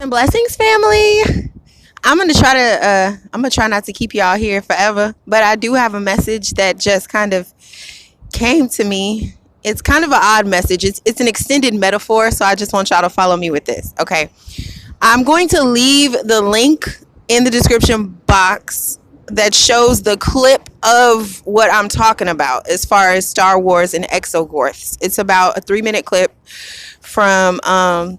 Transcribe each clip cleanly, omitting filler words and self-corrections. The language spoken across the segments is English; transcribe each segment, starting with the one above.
And blessings, family. I'm gonna try not to keep y'all here forever, but I do have a message that just kind of came to me. It's kind of an odd message. It's an extended metaphor, so I just want y'all to follow me with this. Okay. I'm going to leave the link in the description box that shows the clip of what I'm talking about as far as Star Wars and exogorths. It's about a 3-minute clip from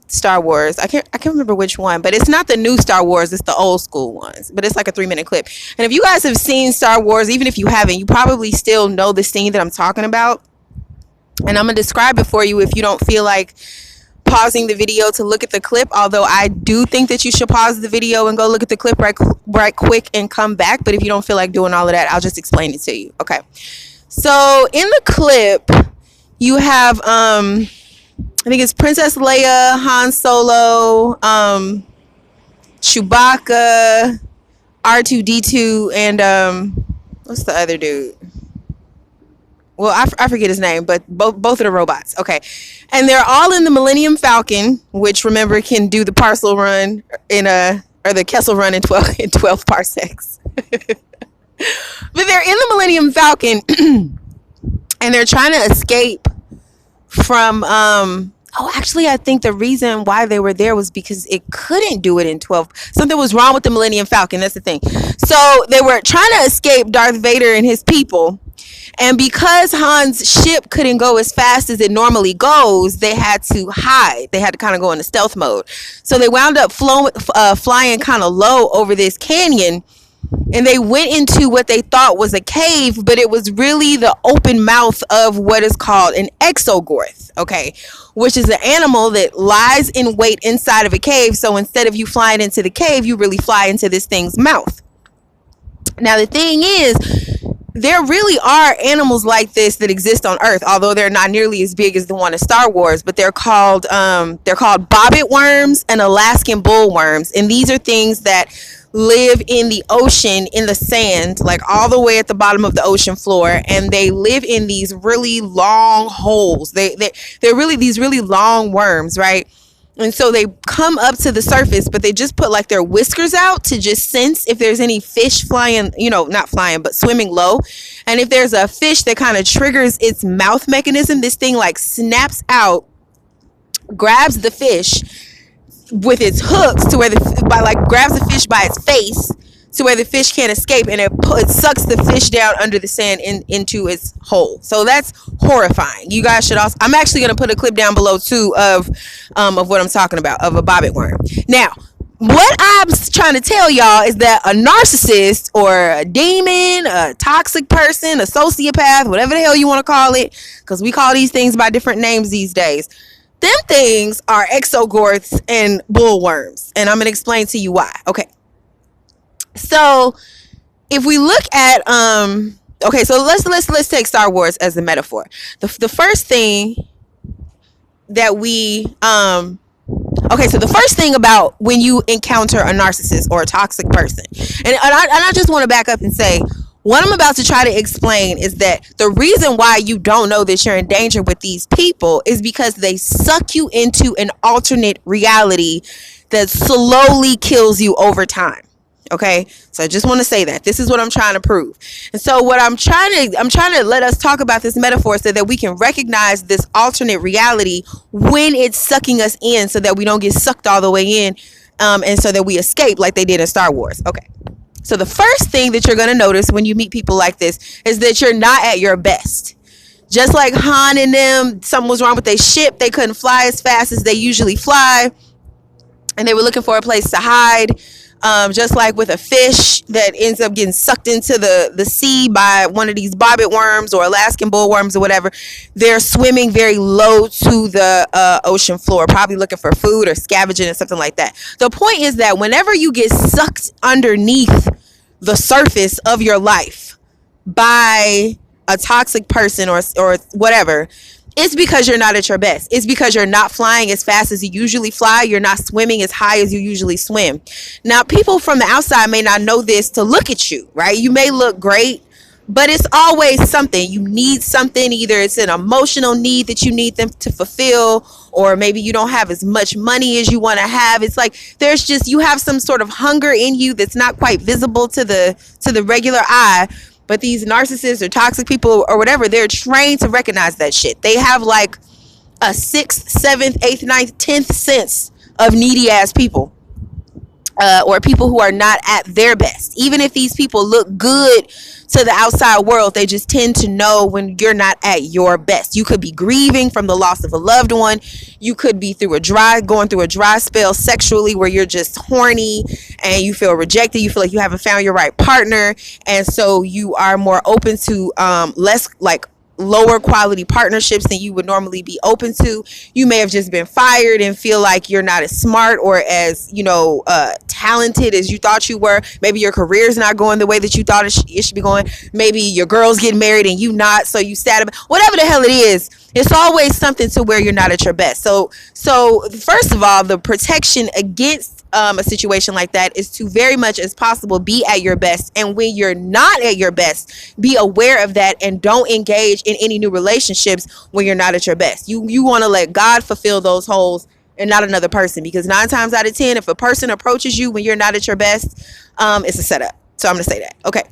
Star Wars. I can't remember which one, but it's not the new Star Wars, it's the old school ones. But it's like a 3-minute clip. And if you guys have seen Star Wars, even if you haven't, you probably still know the scene that I'm talking about. And I'm gonna describe it for you if you don't feel like pausing the video to look at the clip, although I do think that you should pause the video and go look at the clip right quick and come back. But if you don't feel like doing all of that, I'll just explain it to you. Okay. So in the clip, you have I think it's Princess Leia, Han Solo, Chewbacca, R2-D2, and what's the other dude? Well, I forget his name, but both of the robots. Okay. And they're all in the Millennium Falcon, which, remember, can do the parcel run or the Kessel run in 12 parsecs. But they're in the Millennium Falcon and they're trying to escape from actually, I think the reason why they were there was because it couldn't do it in 12. Something was wrong with the Millennium Falcon. That's the thing. So they were trying to escape Darth Vader and his people. And because Han's ship couldn't go as fast as it normally goes, they had to hide. They had to kind of go into stealth mode. So they wound up flying kind of low over this canyon. And they went into what they thought was a cave, but it was really the open mouth of what is called an exogorth, okay, which is an animal that lies in wait inside of a cave. So instead of you flying into the cave, you really fly into this thing's mouth. Now, the thing is, there really are animals like this that exist on Earth, although they're not nearly as big as the one in Star Wars. But they're called bobbit worms and Alaskan bull worms, and these are things that live in the ocean, in the sand, like all the way at the bottom of the ocean floor, and they live in these really long holes. They're really these really long worms, right? And so they come up to the surface, but they just put like their whiskers out to just sense if there's any fish flying, not flying, but swimming low. And if there's a fish that kind of triggers its mouth mechanism, this thing like snaps out, grabs the fish with its hooks to where grabs the fish by its face to where the fish can't escape, and it sucks the fish down under the sand into its hole. So that's horrifying. You guys should also, I'm actually going to put a clip down below too of what I'm talking about, of a bobbit worm. Now, what I'm trying to tell y'all is that a narcissist or a demon, a toxic person, a sociopath, whatever the hell you want to call it, because we call these things by different names these days, them things are exogorths and bullworms. And I'm going to explain to you why. Okay. So if we look at okay, so let's take Star Wars as a metaphor. The first thing that we so the first thing about when you encounter a narcissist or a toxic person, and I just want to back up and say, what I'm about to try to explain is that the reason why you don't know that you're in danger with these people is because they suck you into an alternate reality that slowly kills you over time. Okay, so I just want to say that this is what I'm trying to prove. And so what I'm trying to let us talk about this metaphor so that we can recognize this alternate reality when it's sucking us in, so that we don't get sucked all the way in, and so that we escape like they did in Star Wars. Okay, so the first thing that you're going to notice when you meet people like this is that you're not at your best. Just like Han and them, something was wrong with their ship. They couldn't fly as fast as they usually fly, and they were looking for a place to hide. Just like with a fish that ends up getting sucked into the sea by one of these bobbit worms or Alaskan bull worms or whatever, they're swimming very low to the ocean floor, probably looking for food or scavenging or something like that. The point is that whenever you get sucked underneath the surface of your life by a toxic person or whatever, it's because you're not at your best. It's because you're not flying as fast as you usually fly. You're not swimming as high as you usually swim. Now, people from the outside may not know this to look at you, right? You may look great. But it's always something. You need something. Either it's an emotional need that you need them to fulfill, or maybe you don't have as much money as you want to have. It's like there's just, you have some sort of hunger in you that's not quite visible to the regular eye. But these narcissists or toxic people or whatever, they're trained to recognize that shit. They have like a 6th, 7th, 8th, 9th, 10th sense of needy ass people. Or people who are not at their best. Even if these people look good to the outside world, they just tend to know when you're not at your best. You could be grieving from the loss of a loved one. You could be going through a dry spell sexually, where you're just horny and you feel rejected. You feel like you haven't found your right partner. And so you are more open to less like lower quality partnerships than you would normally be open to. You may have just been fired and feel like you're not as smart or as, talented as you thought you were. Maybe your career's not going the way that you thought it should be going. Maybe your girl's getting married and you not, so you sad about whatever the hell it is. It's always something to where you're not at your best. So first of all, the protection against a situation like that is to very much as possible be at your best. And when you're not at your best, be aware of that and don't engage in any new relationships when you're not at your best. You want to let God fulfill those holes and not another person, because 9 times out of 10, if a person approaches you when you're not at your best, it's a setup. So I'm gonna say that. Okay.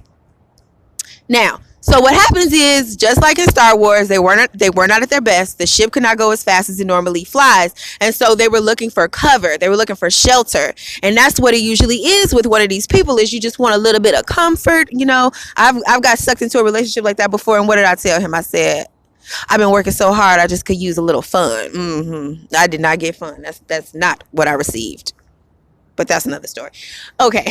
Now, so what happens is, just like in Star Wars, they were not at their best. The ship could not go as fast as it normally flies. And so they were looking for cover. They were looking for shelter. And that's what it usually is with one of these people, is you just want a little bit of comfort. I've got sucked into a relationship like that before. And what did I tell him? I said, I've been working so hard, I just could use a little fun. I did not get fun. That's not what I received. But that's another story. Okay.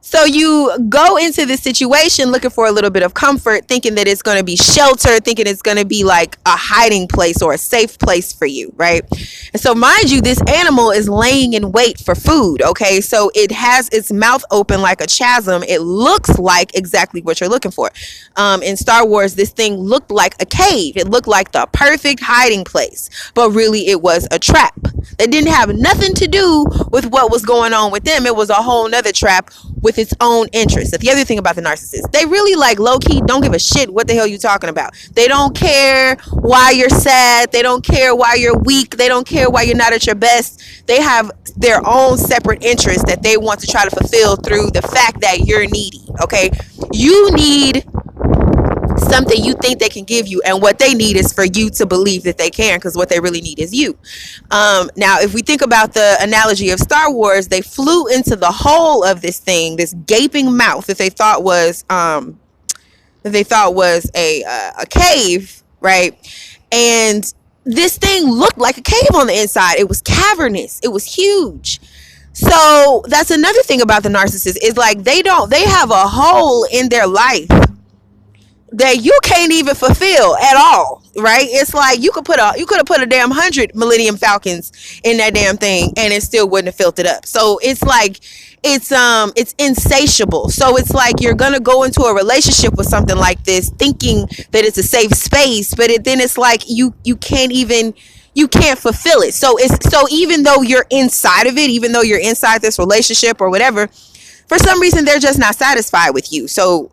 So you go into this situation looking for a little bit of comfort, thinking that it's going to be shelter, thinking it's going to be like a hiding place or a safe place for you, right? And so mind you, this animal is laying in wait for food, okay? So it has its mouth open like a chasm. It looks like exactly what you're looking for. In Star Wars, this thing looked like a cave. It looked like the perfect hiding place, but really it was a trap. That didn't have nothing to do with what was going on with them. It was a whole nother trap with its own interests. The other thing about the narcissist, they really like low-key don't give a shit what the hell you talking about. They don't care why you're sad. They don't care why you're weak. They don't care why you're not at your best. They have their own separate interests that they want to try to fulfill through the fact that you're needy. Okay, you need something you think they can give you, and what they need is for you to believe that they can, because what they really need is you. Now, if we think about the analogy of Star Wars, they flew into the hole of this thing, this gaping mouth that they thought was a cave, right? And this thing looked like a cave on the inside. It was cavernous. It was huge. So that's another thing about the narcissist, is like they have a hole in their life that you can't even fulfill at all, right? It's like you could have put a damn 100 Millennium Falcons in that damn thing and it still wouldn't have filled it up. So it's like it's insatiable. So it's like you're gonna go into a relationship with something like this thinking that it's a safe space, but then it's like you can't fulfill it. So even though you're inside of it, even though you're inside this relationship or whatever, for some reason they're just not satisfied with you. So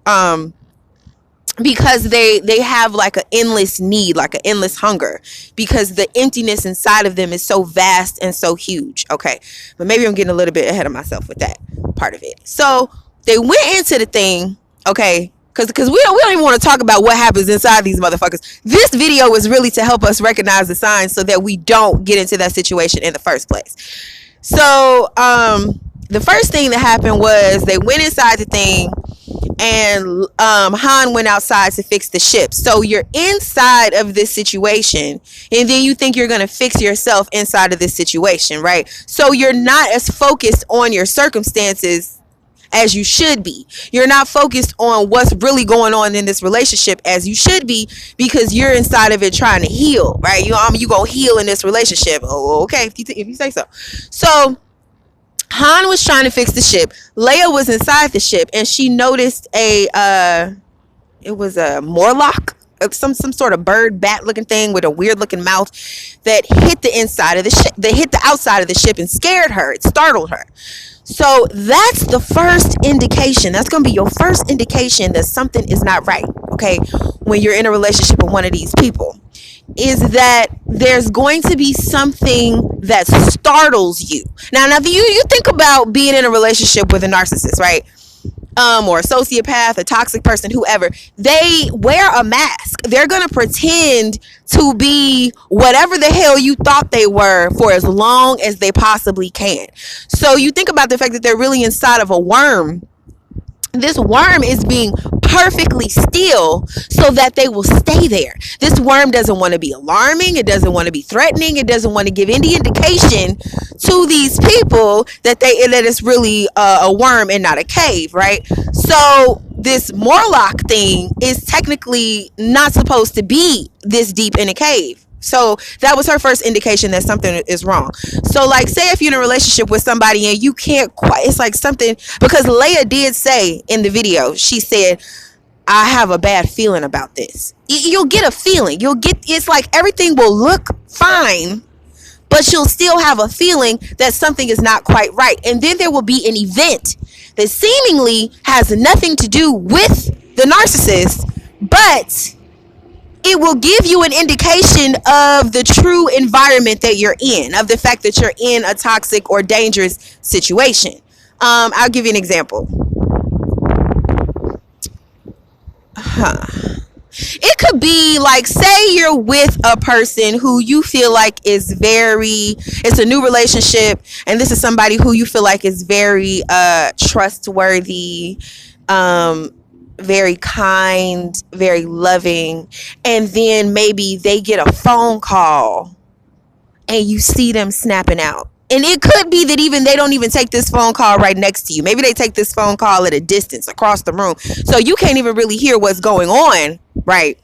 because they have like an endless need, like an endless hunger, because the emptiness inside of them is so vast and so huge. Okay, but maybe I'm getting a little bit ahead of myself with that part of it. So they went into the thing, okay, because we don't even want to talk about what happens inside these motherfuckers. This video is really to help us recognize the signs so that we don't get into that situation in the first place. So the first thing that happened was they went inside the thing, and Han went outside to fix the ship. So you're inside of this situation, and then you think you're going to fix yourself inside of this situation, right? So you're not as focused on your circumstances as you should be. You're not focused on what's really going on in this relationship as you should be, because you're inside of it trying to heal, right? You gonna heal in this relationship. Oh, okay, if you say so. So Han was trying to fix the ship. Leia was inside the ship, and she noticed it was a Morlock, some sort of bird bat looking thing with a weird looking mouth that hit the inside of the ship. That hit the outside of the ship and scared her. It startled her. So that's the first indication. That's going to be your first indication that something is not right. Okay. When you're in a relationship with one of these people, is that there's going to be something that startles you. Now if you think about being in a relationship with a narcissist, right? Or a sociopath, a toxic person, whoever, they wear a mask. They're going to pretend to be whatever the hell you thought they were for as long as they possibly can. So you think about the fact that they're really inside of a worm. This worm is being perfectly still so that they will stay there. This worm doesn't want to be alarming. It doesn't want to be threatening. It doesn't want to give any indication to these people that it's really a worm and not a cave, right? So this Morlock thing is technically not supposed to be this deep in a cave. So that was her first indication that something is wrong. So like, say if you're in a relationship with somebody and you can't quite, it's like something, because Leia did say in the video, she said, I have a bad feeling about this. You'll get a feeling. It's like everything will look fine, but you'll still have a feeling that something is not quite right. And then there will be an event that seemingly has nothing to do with the narcissist, but it will give you an indication of the true environment that you're in, of the fact that you're in a toxic or dangerous situation. I'll give you an example. It could be like, say you're with a person who you feel like is it's a new relationship, and this is somebody who you feel like is very trustworthy, very kind, very loving, and then maybe they get a phone call and you see them snapping out. And it could be that even they don't even take this phone call right next to you. Maybe they take this phone call at a distance across the room, so you can't even really hear what's going on, right?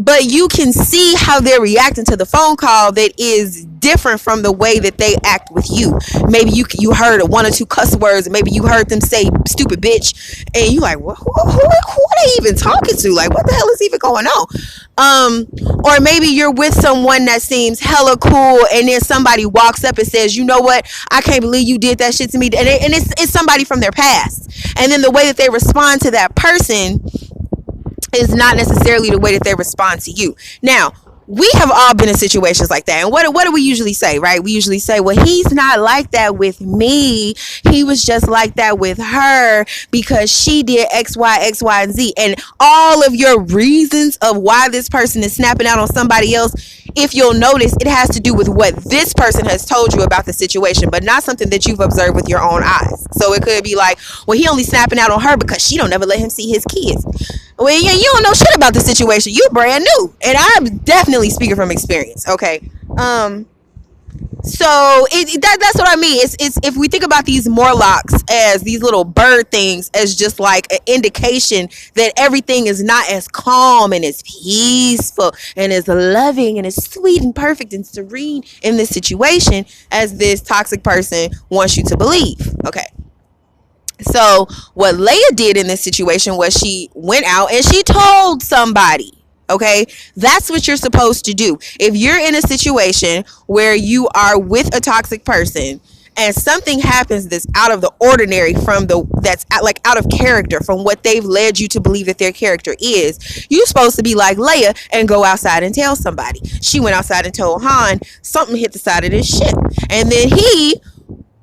But you can see how they're reacting to the phone call that is different from the way that they act with you. Maybe you heard one or two cuss words, and maybe you heard them say stupid bitch, and you like, who are they even talking to? Like, what the hell is even going on? Or maybe you're with someone that seems hella cool, and then somebody walks up and says, you know what, I can't believe you did that shit to me. And it's somebody from their past. And then the way that they respond to that person is not necessarily the way that they respond to you. Now, we have all been in situations like that. And what do we usually say, right? We usually say, well, he's not like that with me. He was just like that with her because she did X, Y, X, Y, and Z. And all of your reasons of why this person is snapping out on somebody else, if you'll notice, it has to do with what this person has told you about the situation, but not something that you've observed with your own eyes. So it could be like, well, he only snapping out on her because she don't ever let him see his kids. Well, yeah, you don't know shit about the situation. You brand new. And I'm definitely speaking from experience. Okay. So that's what I mean. It's if we think about these Morlocks as these little bird things as just like an indication that everything is not as calm and as peaceful and as loving and as sweet and perfect and serene in this situation as this toxic person wants you to believe. Okay. So what Leia did in this situation was she went out and she told somebody. Okay, that's what you're supposed to do. If you're in a situation where you are with a toxic person and something happens that's out of the ordinary that's like out of character from what they've led you to believe that their character is, you're supposed to be like Leia and go outside and tell somebody. She went outside and told Han something hit the side of this ship, and then he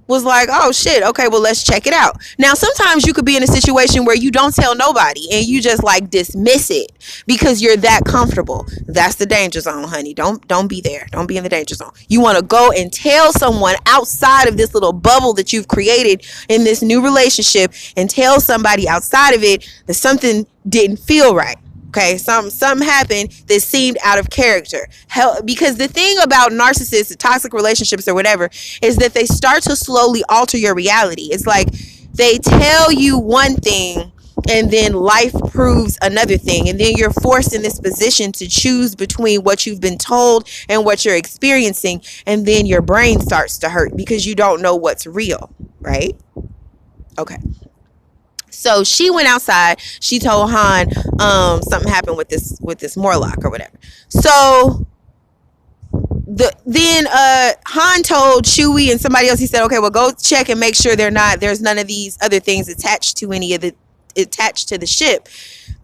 was like, oh shit, okay, well, let's check it out. Now, sometimes you could be in a situation where you don't tell nobody and you just like dismiss it because you're that comfortable. That's the danger zone, honey. Don't be there. Don't be in the danger zone. You want to go and tell someone outside of this little bubble that you've created in this new relationship, and tell somebody outside of it that something didn't feel right. Okay, something happened that seemed out of character. Because the thing about narcissists, toxic relationships or whatever, is that they start to slowly alter your reality. It's like they tell you one thing and then life proves another thing. And then you're forced in this position to choose between what you've been told and what you're experiencing. And then your brain starts to hurt because you don't know what's real, right? Okay. So she went outside. She told Han something happened with this Morlock or whatever. So Then Han told Chewie and somebody else, he said, okay, well, go check and make sure there's none of these other things attached to the ship,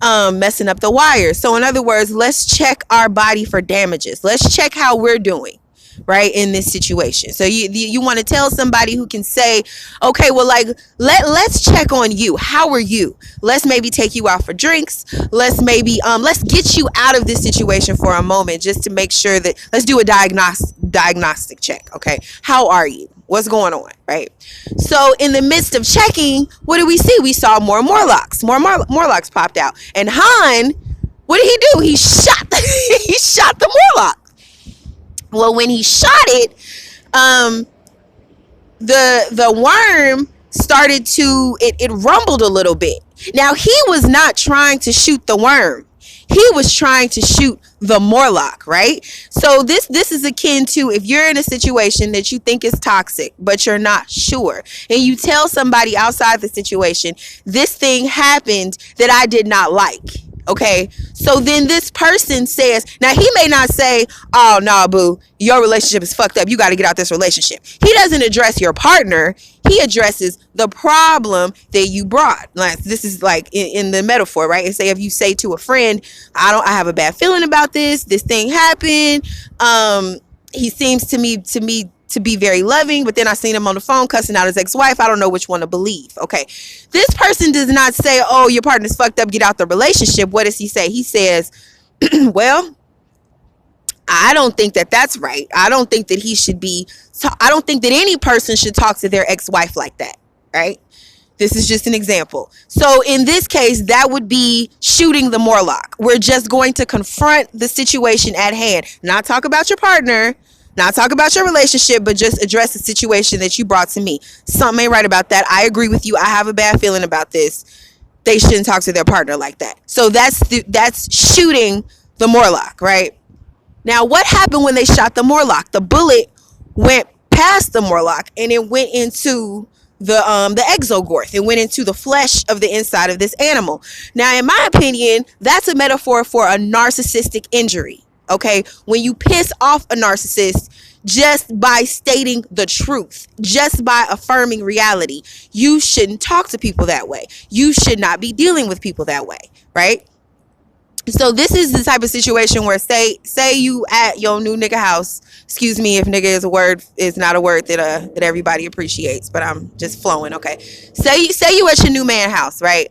messing up the wires. So in other words, let's check our body for damages. Let's check how we're doing, right, in this situation. So you want to tell somebody who can say, okay, well, like, let's check on you. How are you? Let's maybe take you out for drinks. Let's get you out of this situation for a moment, just to make sure that, let's do a diagnostic check. Okay, how are you? What's going on, right? So in the midst of checking, what did we see? We saw more Morlocks. More Morlocks popped out. And Han, what did he do? He shot the Morlock. Well, when he shot it, the worm started to, it rumbled a little bit. Now, he was not trying to shoot the worm. He was trying to shoot the Morlock, right? So this is akin to, if you're in a situation that you think is toxic, but you're not sure, and you tell somebody outside the situation, this thing happened that I did not like. Okay, so then this person says, now he may not say, oh, nah, boo, your relationship is fucked up, you got to get out this relationship. He doesn't address your partner. He addresses the problem that you brought. Like, this is like in the metaphor, right? And say, if you say to a friend, I have a bad feeling about this thing happened. He seems to me to be very loving, but then I seen him on the phone cussing out his ex-wife. I don't know which one to believe. Okay, this person does not say, oh, your partner's fucked up, get out the relationship. What does he say? He says, well, I don't think that's right. I don't think that I don't think that any person should talk to their ex-wife like that, right? This is just an example. So in this case, that would be shooting the Morlock. We're just going to confront the situation at hand, not talk about your partner, not talk about your relationship, but just address the situation that you brought to me. Something ain't right about that. I agree with you. I have a bad feeling about this. They shouldn't talk to their partner like that. So that's shooting the Morlock, right? Now, what happened when they shot the Morlock? The bullet went past the Morlock and it went into the exogorth. It went into the flesh of the inside of this animal. Now, in my opinion, that's a metaphor for a narcissistic injury. Okay, when you piss off a narcissist just by stating the truth, just by affirming reality, you shouldn't talk to people that way. You should not be dealing with people that way, right? So this is the type of situation where say you at your new nigga house. Excuse me if nigga is not a word that everybody appreciates, but I'm just flowing. Okay, say you at your new man house, right?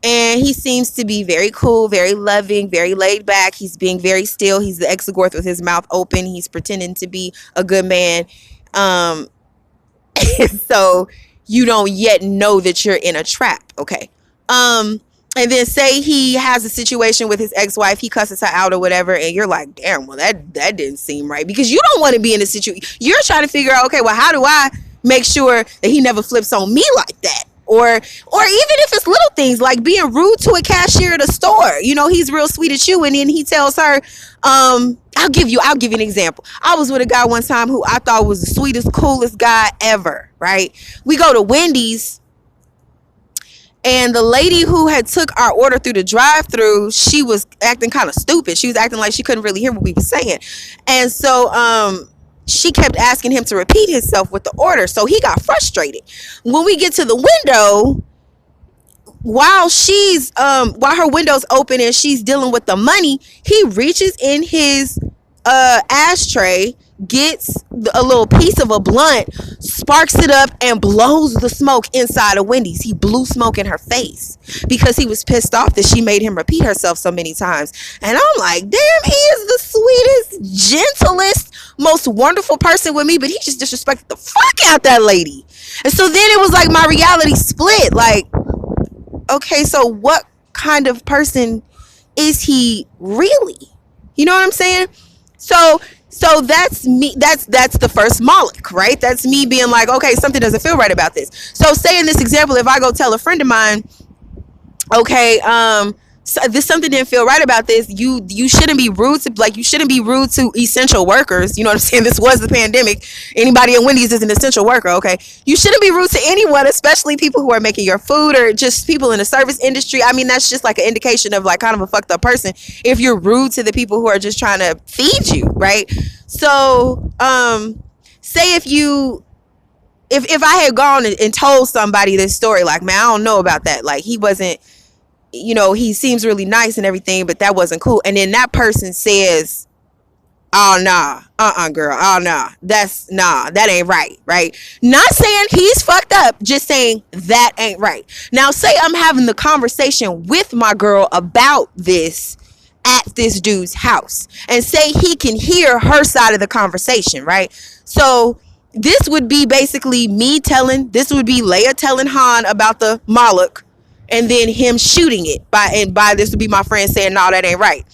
And he seems to be very cool, very loving, very laid back. He's being very still. He's the exogorth with his mouth open. He's pretending to be a good man. So you don't yet know that you're in a trap. Okay. And then say he has a situation with his ex-wife. He cusses her out or whatever. And you're like, damn, well, that didn't seem right. Because you don't want to be in a situation. You're trying to figure out, okay, well, how do I make sure that he never flips on me like that? Or even if it's little things like being rude to a cashier at a store. You know, he's real sweet at you, and then he tells her, I'll give you an example. I was with a guy one time who I thought was the sweetest, coolest guy ever, right? We go to Wendy's, and the lady who had took our order through the drive-thru, she was acting kind of stupid. She was acting like she couldn't really hear what we were saying. And so she kept asking him to repeat himself with the order. So he got frustrated. When we get to the window, while her window's open and she's dealing with the money, he reaches in his ashtray, gets a little piece of a blunt, sparks it up, and blows the smoke inside of Wendy's. He blew smoke in her face because he was pissed off that she made him repeat herself so many times. And I'm like, damn, he is the sweetest, gentlest, most wonderful person with me, but he just disrespected the fuck out that lady. And so then it was like my reality split. Like, okay, so what kind of person is he really? You know what I'm saying? So that's me. That's the first Moloch, right? That's me being like, okay, something doesn't feel right about this. So say in this example, if I go tell a friend of mine, okay, so this something didn't feel right about this. You shouldn't be rude to, like, you shouldn't be rude to essential workers. You know what I'm saying? This was the pandemic. Anybody at Wendy's is an essential worker, okay? You shouldn't be rude to anyone, especially people who are making your food or just people in the service industry. I mean, that's just like an indication of like kind of a fucked up person if you're rude to the people who are just trying to feed you, right? So, say if I had gone and told somebody this story, like, man, I don't know about that. Like, he wasn't, he seems really nice and everything, but that wasn't cool. And then that person says, oh, nah, girl. Oh, nah, that ain't right. Right. Not saying he's fucked up, just saying that ain't right. Now, say I'm having the conversation with my girl about this at this dude's house, and say he can hear her side of the conversation. Right. So this would be basically this would be Leia telling Han about the Moloch, and then him shooting it by this would be my friend saying, no, that ain't right.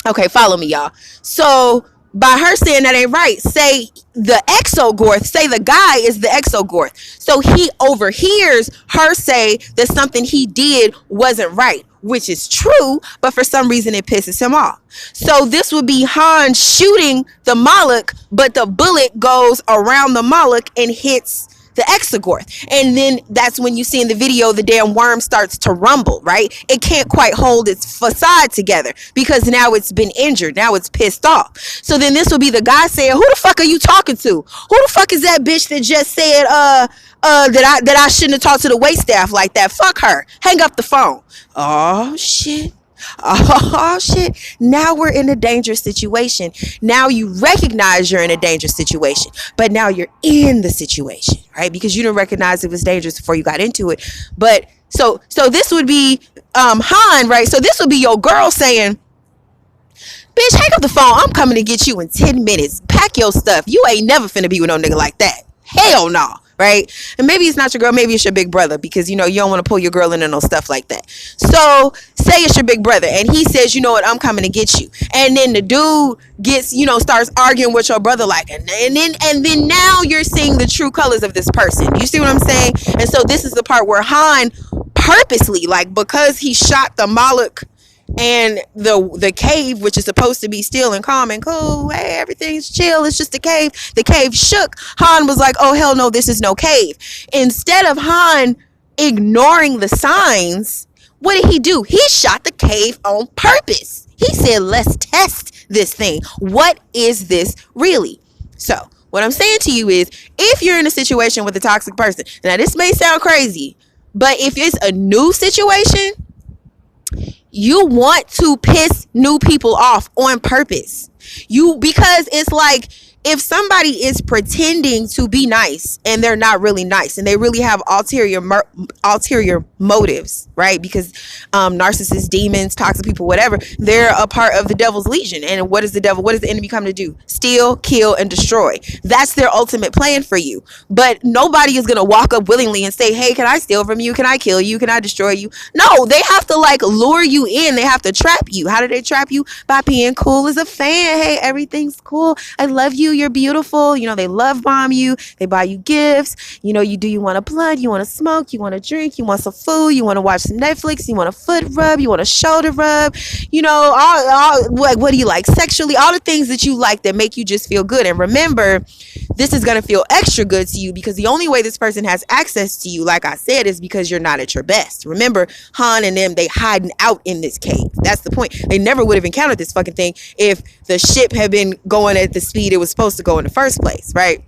Okay, follow me, y'all. So by her saying that ain't right, say the exogorth, say the guy is the exogorth. So he overhears her say that something he did wasn't right, which is true, but for some reason it pisses him off. So this would be Han shooting the Moloch, but the bullet goes around the Moloch and hits the exogorth. And then that's when you see in the video the damn worm starts to rumble, right? It can't quite hold its facade together because now it's been injured. Now it's pissed off. So then this will be the guy saying, who the fuck are you talking to? Who the fuck is that bitch that just said that I shouldn't have talked to the waitstaff like that? Fuck her. Hang up the phone. Oh shit. Oh shit. Now we're in a dangerous situation. Now you recognize you're in a dangerous situation, but now you're in the situation, right? Because you didn't recognize it was dangerous before you got into it. But so this would be Han, right? So this would be your girl saying, bitch, hang up the phone. I'm coming to get you in 10 minutes. Pack your stuff. You ain't never finna be with no nigga like that. Hell no. Right? And maybe it's not your girl, maybe it's your big brother, because you don't want to pull your girl into no stuff like that. So say it's your big brother and he says, you know what, I'm coming to get you. And then the dude gets, starts arguing with your brother, like, and then now you're seeing the true colors of this person. You see what I'm saying? And so this is the part where Han purposely, like, because he shot the Moloch and the cave, which is supposed to be still and calm and cool, hey, everything's chill, it's just a cave. The cave shook. Han was like, oh hell no, this is no cave. Instead of Han ignoring the signs, what did he do? He shot the cave on purpose. He said, let's test this thing. What is this really? So what I'm saying to you is, if you're in a situation with a toxic person, now this may sound crazy, but if it's a new situation, you want to piss new people off on purpose. Because it's like, if somebody is pretending to be nice and they're not really nice and they really have ulterior motives, right? Because narcissists, demons, toxic people, whatever, they're a part of the devil's legion. And what is the enemy come to do? Steal, kill, and destroy. That's their ultimate plan for you. But nobody is going to walk up willingly and say, hey, can I steal from you? Can I kill you? Can I destroy you? No, they have to like lure you in. They have to trap you. How do they trap you? By being cool as a fan. Hey, everything's cool. I love you. You're beautiful. They love bomb you. They buy you gifts. You want a blunt, you want to smoke, you want to drink, you want some food, you want to watch some Netflix, you want a foot rub, you want a shoulder rub, all what do you like sexually, all the things that you like that make you just feel good. And remember, this is going to feel extra good to you because the only way this person has access to you, like I said, is because you're not at your best. Remember, Han and them, they hiding out in this cave. That's the point. They never would have encountered this fucking thing if the ship had been going at the speed it was supposed to go in the first place, right?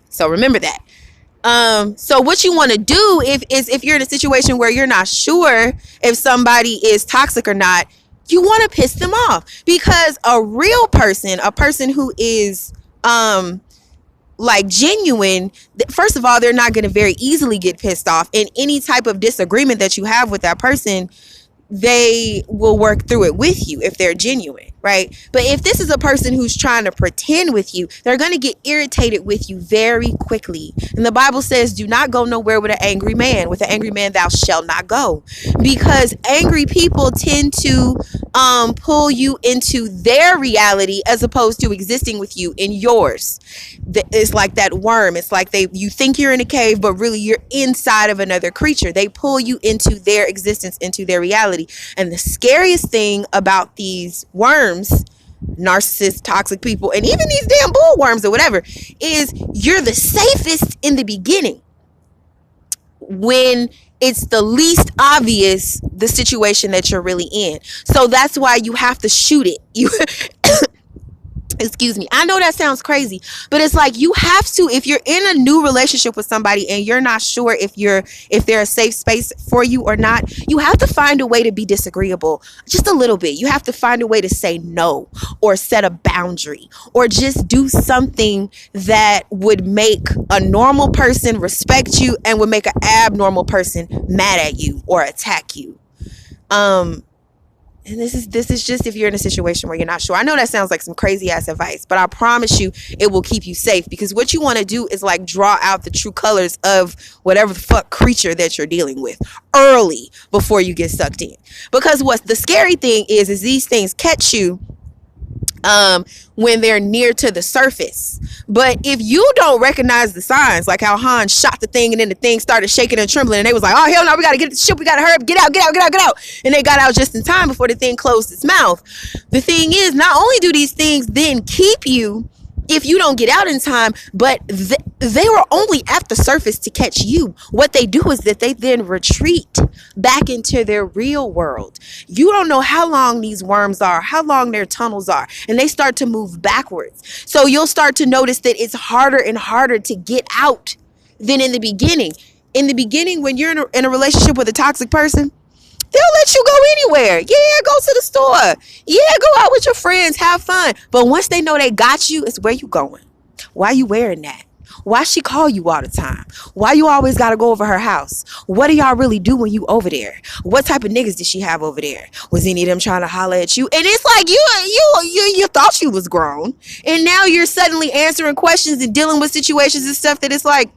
So remember that. So what you want to do if you're in a situation where you're not sure if somebody is toxic or not, you want to piss them off, because a real person, a person who is like genuine, first of all, they're not going to very easily get pissed off. In any type of disagreement that you have with that person, they will work through it with you if they're genuine, right? But if this is a person who's trying to pretend with you, they're going to get irritated with you very quickly. And the Bible says, do not go nowhere with an angry man. With an angry man, thou shalt not go. Because angry people tend to pull you into their reality as opposed to existing with you in yours. It's like that worm. It's like you think you're in a cave, but really you're inside of another creature. They pull you into their existence, into their reality. And the scariest thing about these worms, narcissists, toxic people, and even these damn bullworms or whatever, is you're the safest in the beginning when it's the least obvious the situation that you're really in. So that's why you have to shoot it. You excuse me. I know that sounds crazy, but it's like you have to, if you're in a new relationship with somebody and you're not sure if they're a safe space for you or not, you have to find a way to be disagreeable just a little bit. You have to find a way to say no, or set a boundary, or just do something that would make a normal person respect you and would make an abnormal person mad at you or attack you. And this is just if you're in a situation where you're not sure. I know that sounds like some crazy ass advice, but I promise you it will keep you safe, because what you want to do is like draw out the true colors of whatever the fuck creature that you're dealing with early before you get sucked in. Because what's the scary thing is these things catch you when they're near to the surface. But if you don't recognize the signs, like how Han shot the thing and then the thing started shaking and trembling and they was like, oh hell no, we gotta get the ship, we gotta hurry up, get out, and they got out just in time before the thing closed its mouth. The thing is, not only do these things then keep you if you don't get out in time, but they were only at the surface to catch you. What they do is that they then retreat back into their real world. You don't know how long these worms are, how long their tunnels are, and they start to move backwards. So you'll start to notice that it's harder and harder to get out than in the beginning. In the beginning, when you're in a relationship with a toxic person, they'll let you go anywhere. Yeah, go to the store. Yeah, go out with your friends, have fun. But once they know they got you, it's where you going. Why you wearing that? Why she call you all the time? Why you always got to go over her house? What do y'all really do when you over there? What type of niggas did she have over there? Was any of them trying to holler at you? And it's like you thought you was grown, and now you're suddenly answering questions and dealing with situations and stuff that it's like,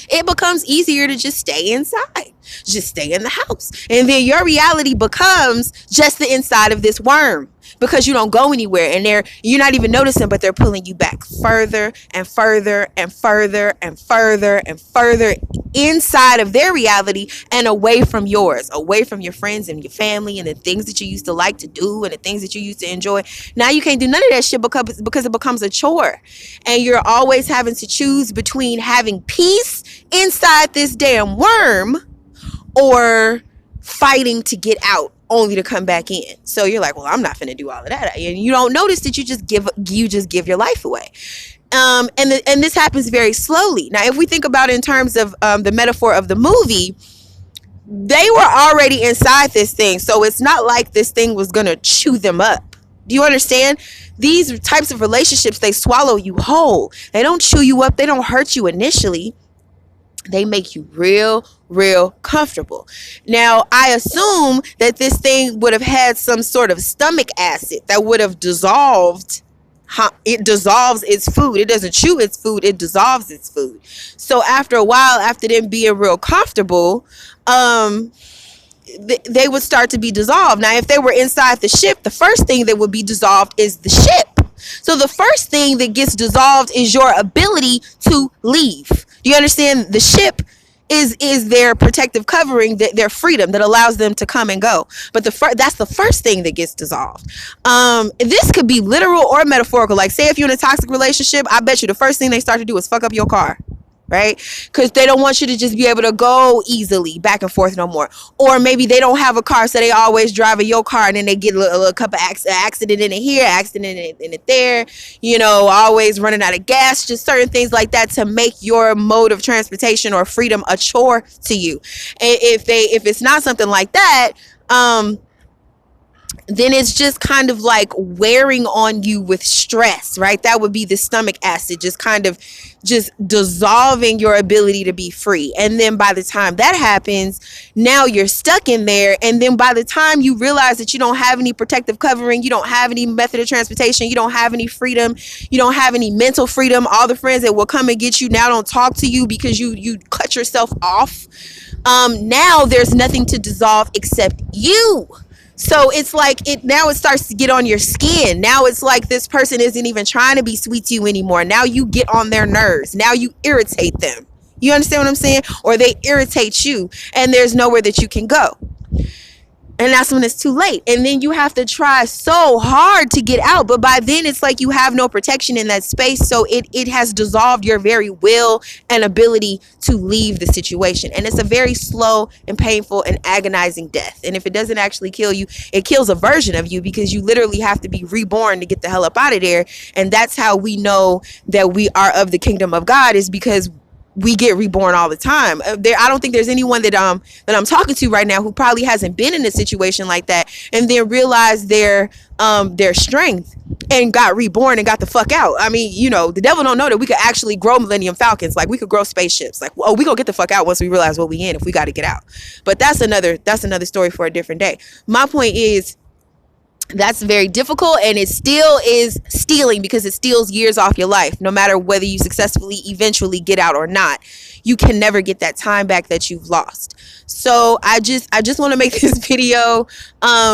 it becomes easier to just stay inside, just stay in the house. And then your reality becomes just the inside of this worm, because you don't go anywhere, and you're not even noticing, but they're pulling you back further and further and further and further and further inside of their reality and away from yours, away from your friends and your family and the things that you used to like to do and the things that you used to enjoy. Now you can't do none of that shit because it becomes a chore, and you're always having to choose between having peace inside this damn worm or fighting to get out only to come back in. So you're like, well, I'm not finna do all of that, and you don't notice that you just give your life away. And this happens very slowly. Now, if we think about it in terms of the metaphor of the movie, they were already inside this thing, so it's not like this thing was gonna chew them up. Do you understand? These types of relationships, they swallow you whole. They don't chew you up. They don't hurt you initially. They make you real comfortable. Now, I assume that this thing would have had some sort of stomach acid that would have dissolved. It dissolves its food. It doesn't chew its food. It dissolves its food. So after a while, after them being real comfortable, they would start to be dissolved. Now, if they were inside the ship, the first thing that would be dissolved is the ship. So the first thing that gets dissolved is your ability to leave. Do you understand? The ship is their protective covering, their freedom that allows them to come and go. But that's the first thing that gets dissolved. This could be literal or metaphorical. Like, say if you're in a toxic relationship, I bet you the first thing they start to do is fuck up your car. Right? Because they don't want you to just be able to go easily back and forth no more. Or maybe they don't have a car, so they always driving your car, and then they get a little couple accident in it here, accident in it there, always running out of gas, just certain things like that to make your mode of transportation or freedom a chore to you. And if it's not something like that, then it's just kind of like wearing on you with stress, right? That would be the stomach acid, just dissolving your ability to be free. And then by the time that happens, now you're stuck in there. And then by the time you realize that you don't have any protective covering, you don't have any method of transportation, you don't have any freedom, you don't have any mental freedom, all the friends that will come and get you now don't talk to you because you cut yourself off. Now there's nothing to dissolve except you. So it's like it starts to get on your skin. Now it's like this person isn't even trying to be sweet to you anymore. Now you get on their nerves. Now you irritate them. You understand what I'm saying? Or they irritate you, and there's nowhere that you can go. And that's when it's too late. And then you have to try so hard to get out. But by then it's like you have no protection in that space. So it has dissolved your very will and ability to leave the situation. And it's a very slow and painful and agonizing death. And if it doesn't actually kill you, it kills a version of you, because you literally have to be reborn to get the hell up out of there. And that's how we know that we are of the kingdom of God, is because we get reborn all the time. I don't think there's anyone that I'm talking to right now who probably hasn't been in a situation like that and then realized their strength and got reborn and got the fuck out. I mean, you know, the devil don't know that we could actually grow Millennium Falcons. Like, we could grow spaceships. Like, oh, we gonna get the fuck out once we realize what we in, if we got to get out. But that's another story for a different day. My point is, that's very difficult, and it still is stealing, because it steals years off your life. No matter whether you successfully eventually get out or not, you can never get that time back that you've lost. So I just want to make this video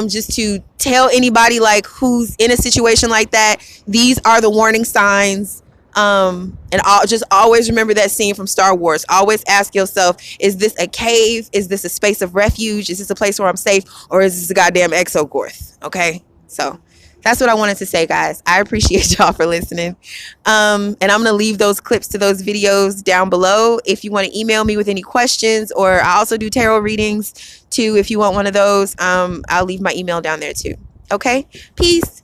just to tell anybody like who's in a situation like that, these are the warning signs. And I'll just always remember that scene from Star Wars. Always ask yourself, is this a cave? Is this a space of refuge? Is this a place where I'm safe? Or is this a goddamn exogorth? Okay. So that's what I wanted to say, guys. I appreciate y'all for listening. And I'm going to leave those clips to those videos down below. If you want to email me with any questions, or I also do tarot readings too. If you want one of those, I'll leave my email down there too. Okay. Peace.